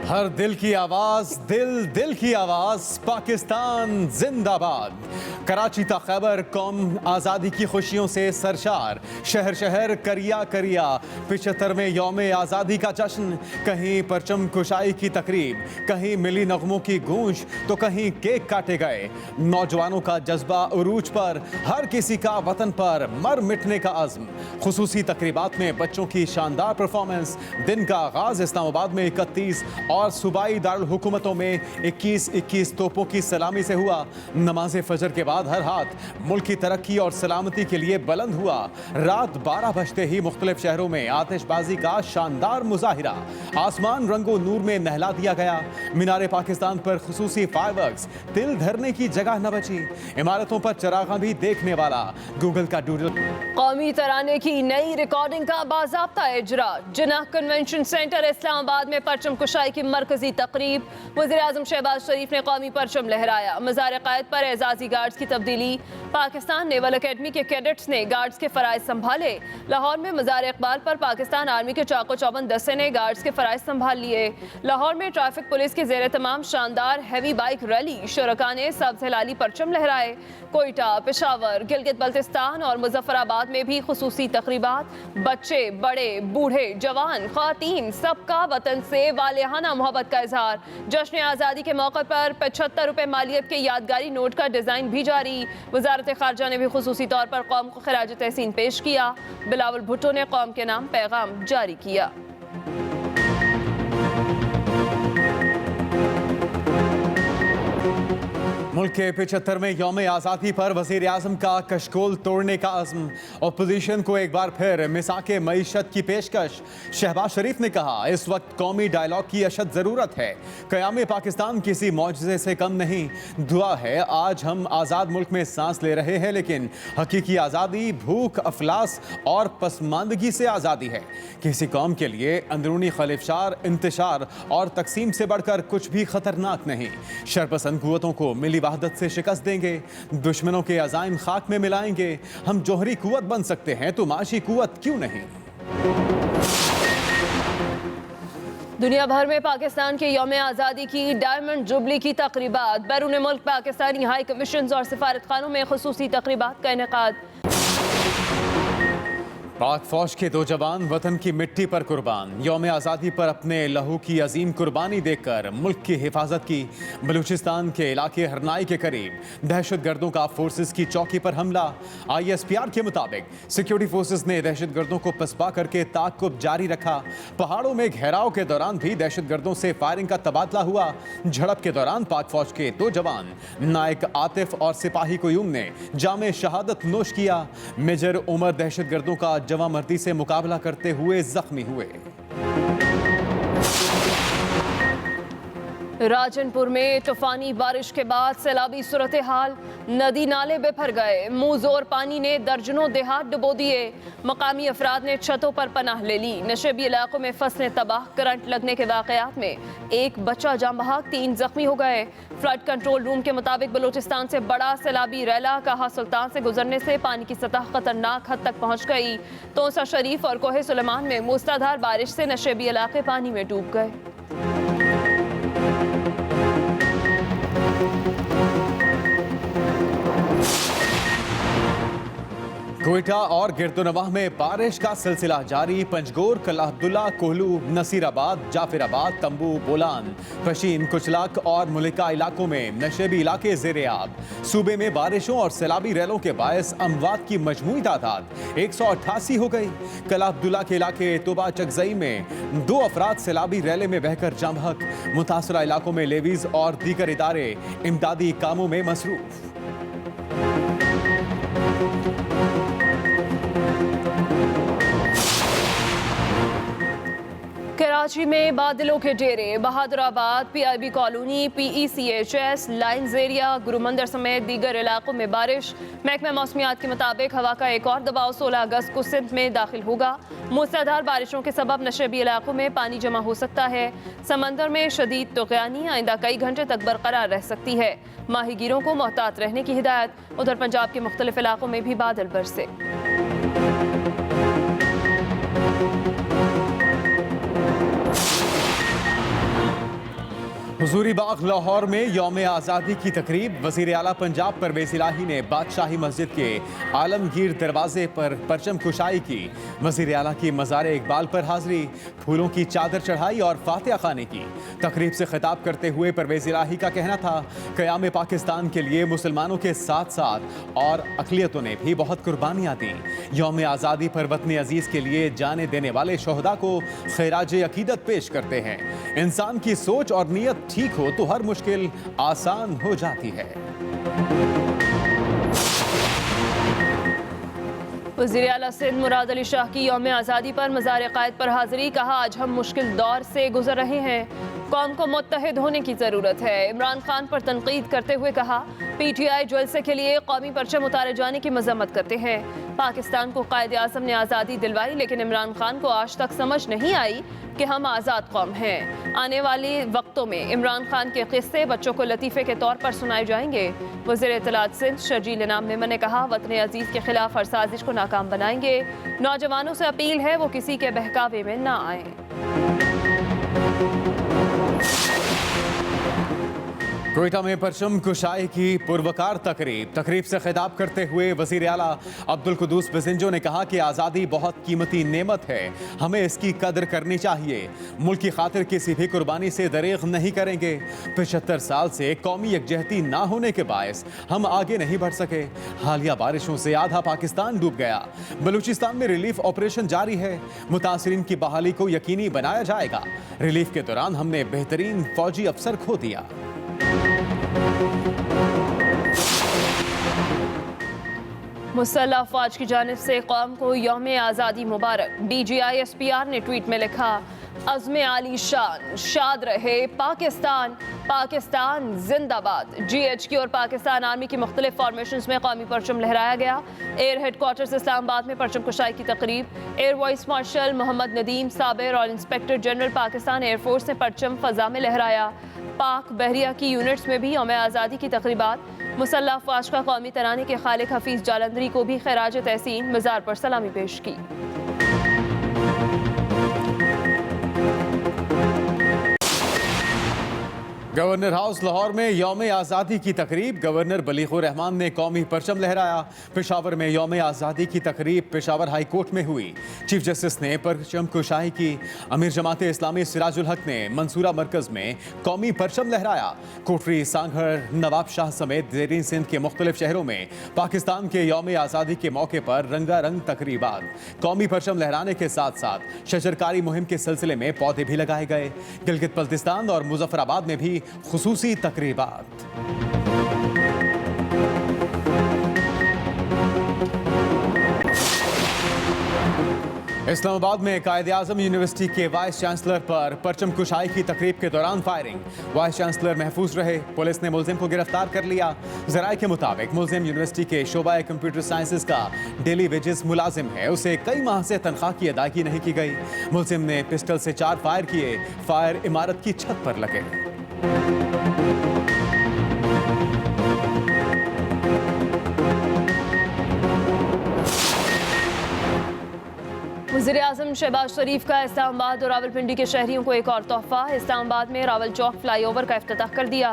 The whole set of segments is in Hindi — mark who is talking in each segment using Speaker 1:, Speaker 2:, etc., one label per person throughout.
Speaker 1: हर दिल की आवाज, दिल की आवाज, पाकिस्तान जिंदाबाद। कराची ता खैबर कौम आज़ादी की खुशियों से सरशार, शहर शहर करिया करिया 75वें यौम आज़ादी का जश्न। कहीं परचम कुशाई की तकरीब, कहीं मिली नगमों की गूंज तो कहीं केक काटे गए। नौजवानों का जज्बा उरूज पर, हर किसी का वतन पर मर मिटने का अज़्म। खुसूसी तकरीबात में बच्चों की शानदार परफॉर्मेंस। दिन का आगाज इस्लामाबाद में 31 और सूबाई दारुल हुकूमतों में 21-21 तोपों की सलामी से हुआ। नमाज फजर के बाद हर हाथ मुल्क की तरक्की और सलामती के लिए बुलंद हुआ। रात 12 बजते ही मुख्तलिफ शहरों में आतिशबाजी का शानदार मुजाहिरा। आसमान रंगो नूर में नहला दिया गया। मीनारे पाकिस्तान पर खुसूसी फायरवर्क्स, दिल धरने की जगह न बची। इमारतों पर चरागा भी देखने वाला। गूगल का डूडल।
Speaker 2: कौमी तराने की नई रिकॉर्डिंग का बाज़ाब्ता इजरा। जिन्ना कन्वेंशन सेंटर इस्लामाबाद में परचम कुशाई की मरकजी तकरीब। वज़ीर-ए-आज़म शहबाज शरीफ ने कौमी परचम लहराया। मज़ार क़ायद पर एजाजी गार्ड्स की तब्दीली। पाकिस्तान नेवल अकेडमी के कैडेट्स ने गार्ड्स के फ़राइज़ संभाले। लाहौर में मज़ार इक़बाल पर पाकिस्तान आर्मी के चाको चौबंद दस्ते ने गार्ड्स के फ़राइज़ संभाल लिए। लाहौर में ट्रैफिक पुलिस की ज़ेर तमाम शानदार हैवी बाइक रैली। शुरका ने सब्ज़ हिलाली परचम लहराए। कोयटा, पेशावर, गिलगित बल्तिस्तान और मुजफ्फराबाद में भी खुसूसी तकरीबात। बच्चे, बड़े, बूढ़े, जवान, ख़वातीन, सबका वतन से वालिहाना मोहब्बत का इजहार। जश्न आज़ादी के मौके पर 75 रुपये मालियत के यादगारी नोट का डिज़ाइन भी जारी। वज़ारत ख़ारजा ने भी खुसूसी तौर पर कौम को खिराज तहसीन पेश किया। बिलावल भुट्टो ने कौम के नाम पैगाम जारी किया।
Speaker 1: मुल्क के 75वें यौम आज़ादी पर वज़ीर-ए-आज़म का कशकोल तोड़ने का अज़्म। अपोजिशन को एक बार फिर मिसाके मईशत की पेशकश। शहबाज शरीफ ने कहा, इस वक्त कौमी डायलॉग की अशद ज़रूरत है। क़याम पाकिस्तान किसी मौजज़े से कम नहीं। दुआ है आज हम आज़ाद मुल्क में सांस ले रहे हैं, लेकिन हकीकी आज़ादी भूख, अफलास और पसमानदगी से आज़ादी है। किसी कौम के लिए अंदरूनी खलिफशार, इंतशार और तकसीम से बढ़कर कुछ भी ख़तरनाक नहीं। शरपसंद कुव्वतों को मिली वहदत से शिकस्त देंगे, दुश्मनों के अज़ाइम खाक में मिलाएंगे। हम जोहरी कुव्वत बन सकते हैं तो माशी कुव्वत क्यों नहीं।
Speaker 2: दुनिया भर में पाकिस्तान के यौम आज़ादी की डायमंड जुबली की तकरीबात। बैरून मुल्क पाकिस्तानी हाई कमीशन और सिफारत खानों में खुसूसी तकरीबात का इनेकाद।
Speaker 1: पाक फौज के 2 जवान वतन की मिट्टी पर कुर्बान। यौम आज़ादी पर अपने लहू की अजीम कुर्बानी देकर मुल्क की हिफाजत की। बलूचिस्तान के इलाके हरनाई के करीब दहशतगर्दों का फोर्सेस की चौकी पर हमला। ISPR के मुताबिक सिक्योरिटी फोर्सेस ने दहशतगर्दों को पसपा करके ताक़ुब जारी रखा। पहाड़ों में घेराव के दौरान भी दहशतगर्दों से फायरिंग का तबादला हुआ। झड़प के दौरान पाक फौज के 2 जवान नायक आतिफ और सिपाही कुयूम ने जामे शहादत नोश किया। मेजर उमर दहशतगर्दों का जवां मर्दी से मुकाबला करते हुए जख्मी हुए।
Speaker 2: राजनपुर में तूफानी बारिश के बाद सैलाबी सूरत हाल। नदी नाले बेभर गए। मुंह जोर पानी ने दर्जनों देहात डुबो दिए। मकामी अफराद ने छतों पर पनाह ले ली। नशेबी इलाकों में फसलें तबाह। करंट लगने के वाकयात में 1 बच्चा जाँ बहक, 3 जख्मी हो गए। फ्लड कंट्रोल रूम के मुताबिक बलूचिस्तान से बड़ा सैलाबी रैला कहा सुल्तान से गुजरने से पानी की सतह खतरनाक हद तक पहुंच गई। तोसा शरीफ और कोहे सुलेमान में मूसलाधार बारिश से नशेबी इलाके पानी में डूब गए।
Speaker 1: कोयटा और गिरदोनवाह में बारिश का सिलसिला जारी। पंजगोर, कलाह अब्दुल्ला, कोहलू, नसीराबाद, जाफिराबाद, तंबू, बोलान, पशीन, कुचलाक और मुलिका इलाकों में नशेबी इलाके ज़ेर-ए-आब। सूबे में बारिशों और सैलाबी रैलों के बायस अमवात की मजमूई तादाद 188 हो गई। कलाह अब्दुल्ला के इलाके तोबा चकजई में 2 अफराद सैलाबी रैले में बहकर जाँ बहक। मुतासरा इलाकों में लेवीज और दीगर इदारे इमदादी कामों में मसरूफ।
Speaker 2: कराची में बादलों के डेरे। Bahadurabad, PIB colony, PECHS, lines area, गुरु मंदिर समेत दीगर इलाकों में बारिश। महकमा मौसमियात के मुताबिक हवा का एक और दबाव 16 अगस्त को सिंध में दाखिल होगा। मूसलाधार बारिशों के सबब नशेबी इलाकों में पानी जमा हो सकता है। समंदर में शदीद तुग़यानी आइंदा कई घंटे तक बरकरार रह सकती है। माहीगीरों को मोहतात रहने की हिदायत। उधर पंजाब के मुख्तलिफ इलाकों में भी बादल बरसे।
Speaker 1: हुजूरी बाग लाहौर में यौम आज़ादी की तकरीब। वज़ीर आला पंजाब परवेज़ इलाही ने बादशाही मस्जिद के आलमगीर दरवाजे पर परचम कुशाई की। वज़ीर आला की मज़ार इकबाल पर हाज़री, फूलों की चादर चढ़ाई और फातिहा खाने की। तकरीब से खिताब करते हुए परवेज़ इलाही का कहना था, क़याम पाकिस्तान के लिए मुसलमानों के साथ साथ और अक़लियतों ने भी बहुत कुर्बानियाँ दी। यौम आज़ादी पर वतन अजीज़ के लिए जाने देने वाले शोहदा को खैराज अकीदत पेश करते हैं। इंसान की सोच और नीयत ठीक हो तो हर मुश्किल आसान हो जाती है।
Speaker 2: वज़ीर आला सिंध मुराद अली शाह की यौम आज़ादी पर मज़ार क़ायद पर हाज़िरी। कहा, आज हम मुश्किल दौर से गुजर रहे हैं, कौम को मुत्तहिद होने की ज़रूरत है। इमरान खान पर तनकीद करते हुए कहा, PTI जलसे के लिए कौमी परचम उतारे जाने की मजम्मत करते हैं। पाकिस्तान को कायद आज़म ने आज़ादी दिलवाई, लेकिन इमरान खान को आज तक समझ नहीं आई कि हम आज़ाद कौम हैं। आने वाले वक्तों में इमरान खान के किस्से बच्चों को लतीफ़े के तौर पर सुनाए जाएंगे। वज़ीर इत्तलात सिंध शर्जील इनाम मेमन ने कहा, वतन अजीज़ के खिलाफ हर साजिश को नाकाम बनाएंगे। नौजवानों से अपील है वो किसी के बहकावे में ना आए।
Speaker 1: कोयटा में परचम कुशाई की पुरवकार तकरीब से खिताब करते हुए वज़ीर आला अब्दुल कुद्दूस बिज़िंजो ने कहा कि आज़ादी बहुत कीमती नेमत है, हमें इसकी कदर करनी चाहिए। मुल्क की खातिर किसी भी कुर्बानी से दरेग नहीं करेंगे। 75 साल से कौमी यकजहती ना होने के बायस हम आगे नहीं बढ़ सके। हालिया बारिशों से आधा पाकिस्तान डूब गया। बलूचिस्तान में रिलीफ ऑपरेशन जारी है, मुतासरीन की बहाली को यकीनी बनाया जाएगा। रिलीफ के दौरान हमने बेहतरीन फौजी अफसर खो दिया।
Speaker 2: मुसल्लह अफवाज की जानिब से कौम को यौम आज़ादी मुबारक। DGI SPR ने ट्वीट में लिखा, अज़्म आली शान, शाद रहे पाकिस्तान, पाकिस्तान जिंदाबाद। GHQ और पाकिस्तान आर्मी की मुख्तलिफ फॉर्मेशंस में कौमी परचम लहराया गया। एयर हेडक्वार्टर्स इस्लामाबाद में परचम कुशाई की तकरीब। Air vice marshal Mohammad Nadeem Sabir और इंस्पेक्टर जनरल पाकिस्तान एयरफोर्स ने परचम फ़ज़ा में लहराया। पाक बहरिया की यूनिट्स में भी यौम आज़ादी की तकरीबात। मुसल्लह अफवाज का कौमी तराने के खालिक हफीज़ जालंधरी को भी खैराज तहसीन मज़ार पर सलामी पेश की।
Speaker 1: गवर्नर हाउस लाहौर में यौम आज़ादी की तकरीब। गवर्नर बलीगुर रहमान ने कौमी परचम लहराया। पेशावर में यौम आज़ादी की तकरीब पेशावर हाई कोर्ट में हुई। चीफ जस्टिस ने परचम कुशाई की। अमीर जमात इस्लामी सिराजुल हक ने मंसूरा मरकज़ में कौमी परचम लहराया। कोटरी, सांगहर, नवाब शाह समेत ज़ेरीन सिंध के मुख्तलिफ शहरों में पाकिस्तान के यौम आज़ादी के मौके पर रंगारंग तकरीबात। कौमी परचम लहराने के साथ साथ शजरकारी मुहिम के सिलसिले में पौधे भी लगाए गए। गिलगित बल्तिस्तान और मुजफ्फराबाद में भी खुसूसी तकरीबात। इस्लामाबाद में कायद आज़म यूनिवर्सिटी के वाइस चांसलर पर परचम कुशाई की तकरीब के दौरान फायरिंग। वाइस चांसलर महफूज रहे, पुलिस ने मुलजिम को गिरफ्तार कर लिया। ज़राए के मुताबिक मुलजिम यूनिवर्सिटी के शोबा कंप्यूटर साइंसेज का डेली वेजेस मुलाजिम है। उसे कई माह से तनख्वाह की अदायगी नहीं की गई। मुलजिम ने पिस्टल से 4 फायर किए। फायर इमारत की छत पर लगे।
Speaker 2: वज़ीर आज़म शहबाज शरीफ का इस्लामाबाद और रावलपिंडी के शहरियों को एक और तोहफा। इस्लामाबाद में रावल चौक फ्लाईओवर का इफ्तिताह कर दिया।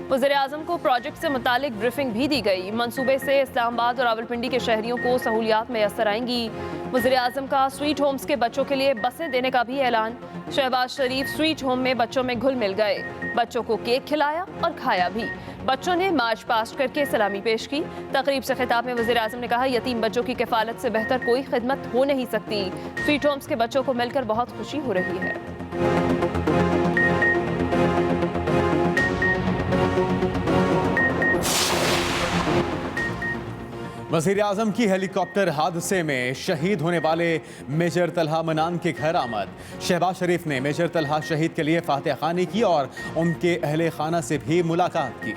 Speaker 2: वज़ीर आज़म को प्रोजेक्ट से मुतालिक ब्रीफिंग भी दी गई। मंसूबे से इस्लामाबाद और रावलपिंडी के शहरियों को सहूलियात मैसर आएंगी। वज़ीर आज़म का स्वीट होम्स के बच्चों के लिए बसें देने का भी ऐलान। शहबाज शरीफ स्वीट होम में बच्चों में घुल मिल गए। बच्चों को केक खिलाया और खाया भी। बच्चों ने मार्च पास्ट करके सलामी पेश की। तकरीब से खिताब में वज़ीर आज़म ने कहा, यतीम बच्चों की किफ़ालत से बेहतर कोई खिदमत हो नहीं सकती। स्वीट होम्स के बच्चों को मिलकर बहुत खुशी हो रही है।
Speaker 1: वज़ीर आज़म की हेलीकॉप्टर हादसे में शहीद होने वाले मेजर तलहा मनान के घर आमद। शहबाज शरीफ ने मेजर तलहा शहीद के लिए फातिहा खानी की और उनके अहले खाना से भी मुलाकात की।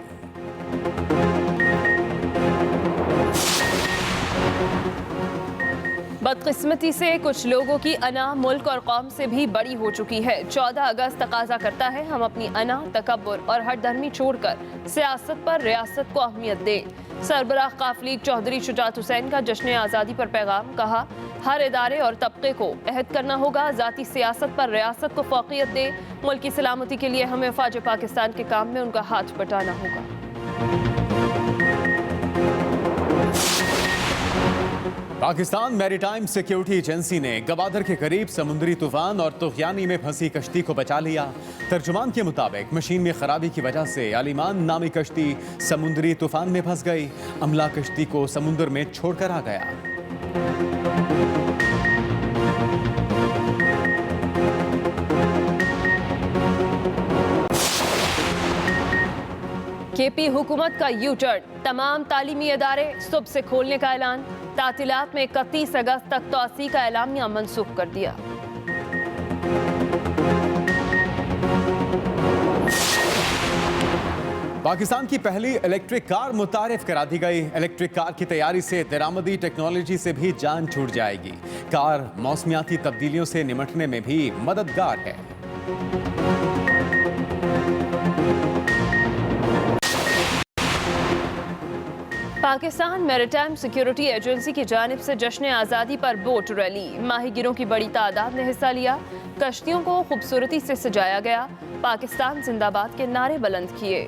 Speaker 2: बदकिस्मती से कुछ लोगों की अना मुल्क और कौम से भी बड़ी हो चुकी है। 14 अगस्त तकाजा करता है हम अपनी अना, तकब्बुर और हर धर्मी छोड़कर सियासत पर रियासत को अहमियत दें। सरबराह काफलीग चौधरी शुजात हुसैन का जश्न आज़ादी पर पैगाम। कहा, हर इदारे और तबके को अहद करना होगा ज़ाती सियासत पर रियासत को फौक़ियत दे। मुल्क की सलामती के लिए हमें फ़ौज पाकिस्तान के काम में उनका हाथ बटाना होगा।
Speaker 1: पाकिस्तान मैरीटाइम सिक्योरिटी एजेंसी ने गवादर के करीब समुद्री तूफान और तुग़यानी में फंसी कश्ती को बचा लिया। तर्जुमान के मुताबिक मशीन में खराबी की वजह से अलीमान नामी कश्ती समुद्री तूफान में फंस गई। अमला कश्ती को समुद्र में छोड़कर आ गया।
Speaker 2: केपी हुकूमत का यू टर्न। तमाम तालीमी इदारे सुबह से खोलने का ऐलान। तातीलात में 31 अगस्त तक तोसी का एलामिया मनसूख कर दिया।
Speaker 1: पाकिस्तान की पहली इलेक्ट्रिक कार मुतारिफ करा दी गई। इलेक्ट्रिक कार की तैयारी से दरामदी टेक्नोलॉजी से भी जान छूट जाएगी। कार मौसमियाती तब्दीलियों से निपटने में भी मददगार है।
Speaker 2: पाकिस्तान मैरीटाइम सिक्योरिटी एजेंसी की जानिब से जश्न आज़ादी पर बोट रैली। माहिगिरों की बड़ी तादाद ने हिस्सा लिया। कश्तियों को खूबसूरती से सजाया गया। पाकिस्तान जिंदाबाद के नारे बुलंद किए।